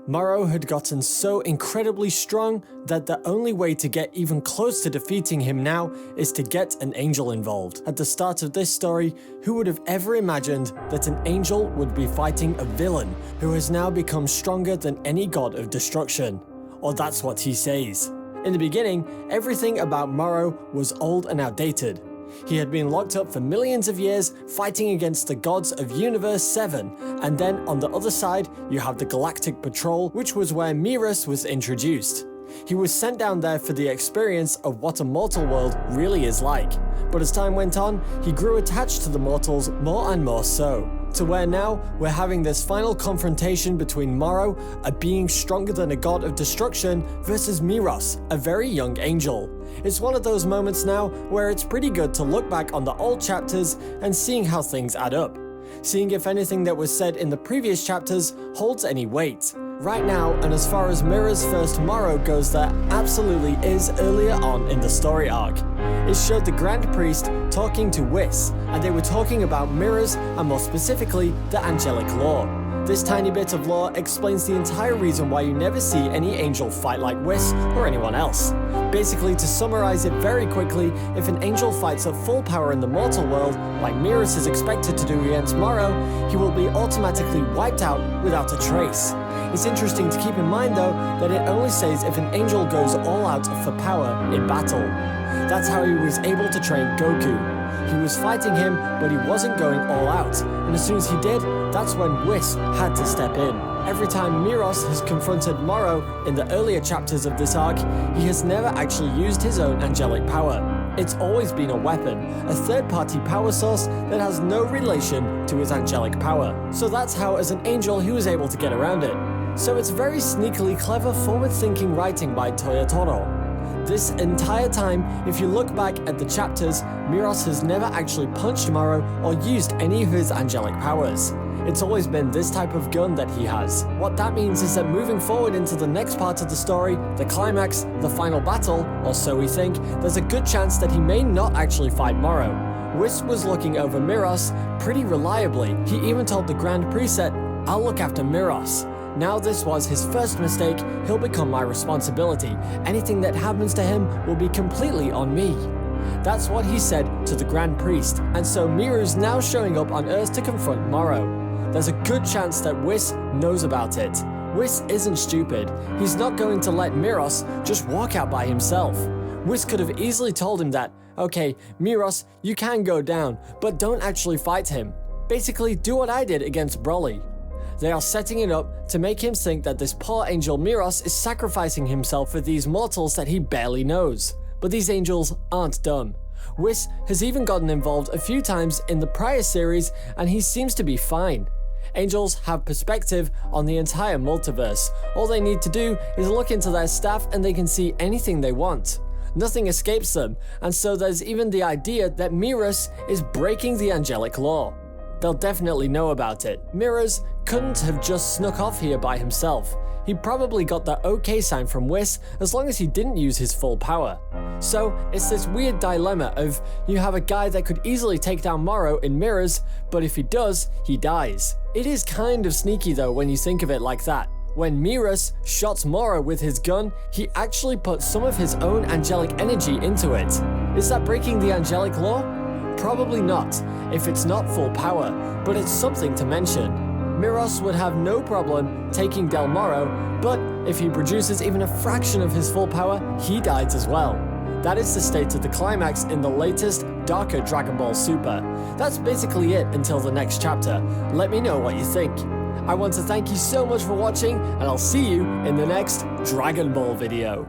Morrow had gotten so incredibly strong that the only way to get even close to defeating him now is to get an angel involved. At the start of this story, who would have ever imagined that an angel would be fighting a villain who has now become stronger than any god of destruction? Or that's what he says. In the beginning, everything about Morrow was old and outdated. He had been locked up for millions of years fighting against the gods of Universe 7, and then on the other side you have the Galactic Patrol, which was where Miras was introduced. He was sent down there for the experience of what a mortal world really is like, but as time went on, he grew attached to the mortals more and more so, to where now we're having this final confrontation between Morrow, a being stronger than a god of destruction, versus Miros, a very young angel. It's one of those moments now where it's pretty good to look back on the old chapters and seeing how things add up, seeing if anything that was said in the previous chapters holds any weight. Right now, and as far as Mira's first Morrow goes, there absolutely is earlier on in the story arc. It showed the Grand Priest talking to Whis, and they were talking about mirrors and more specifically the angelic law. This tiny bit of lore explains the entire reason why you never see any angel fight like Whis or anyone else. Basically, to summarize it very quickly, if an angel fights at full power in the mortal world, like Miras is expected to do against Morrow, he will be automatically wiped out without a trace. It's interesting to keep in mind though that it only says if an angel goes all out for power in battle. That's how he was able to train Goku. He was fighting him, but he wasn't going all out, and as soon as he did, that's when Whis had to step in. Every time Miros has confronted Morrow in the earlier chapters of this arc, he has never actually used his own angelic power. It's always been a weapon, a third-party power source that has no relation to his angelic power. So that's how, as an angel, he was able to get around it. So it's very sneakily clever, forward-thinking writing by Toyotaro. This entire time, if you look back at the chapters, Miros has never actually punched Morrow or used any of his angelic powers. It's always been this type of gun that he has. What that means is that moving forward into the next part of the story, the climax, the final battle, or so we think, there's a good chance that he may not actually fight Morrow. Whis was looking over Miros pretty reliably. He even told the Grand Priest, "I'll look after Miros. Now this was his first mistake, he'll become my responsibility. Anything that happens to him will be completely on me." That's what he said to the Grand Priest, and so Miru's now showing up on Earth to confront Morrow. There's a good chance that Whis knows about it. Whis isn't stupid. He's not going to let Miros just walk out by himself. Whis could have easily told him that, okay, Miros, you can go down, but don't actually fight him. Basically, do what I did against Broly. They are setting it up to make him think that this poor angel Miros is sacrificing himself for these mortals that he barely knows. But these angels aren't dumb. Whis has even gotten involved a few times in the prior series, and he seems to be fine. Angels have perspective on the entire multiverse. All they need to do is look into their staff and they can see anything they want. Nothing escapes them, and so there's even the idea that Miras is breaking the angelic law. They'll definitely know about it. Miras couldn't have just snuck off here by himself. He probably got the OK sign from Whis as long as he didn't use his full power. So it's this weird dilemma of you have a guy that could easily take down Morrow in Miras, but if he does, he dies. It is kind of sneaky though when you think of it like that. When Miras shot Morrow with his gun, he actually put some of his own angelic energy into it. Is that breaking the angelic law? Probably not, if it's not full power, but it's something to mention. Miros would have no problem taking Del Morrow, but if he produces even a fraction of his full power, he dies as well. That is the state of the climax in the latest, darker Dragon Ball Super. That's basically it until the next chapter. Let me know what you think. I want to thank you so much for watching, and I'll see you in the next Dragon Ball video.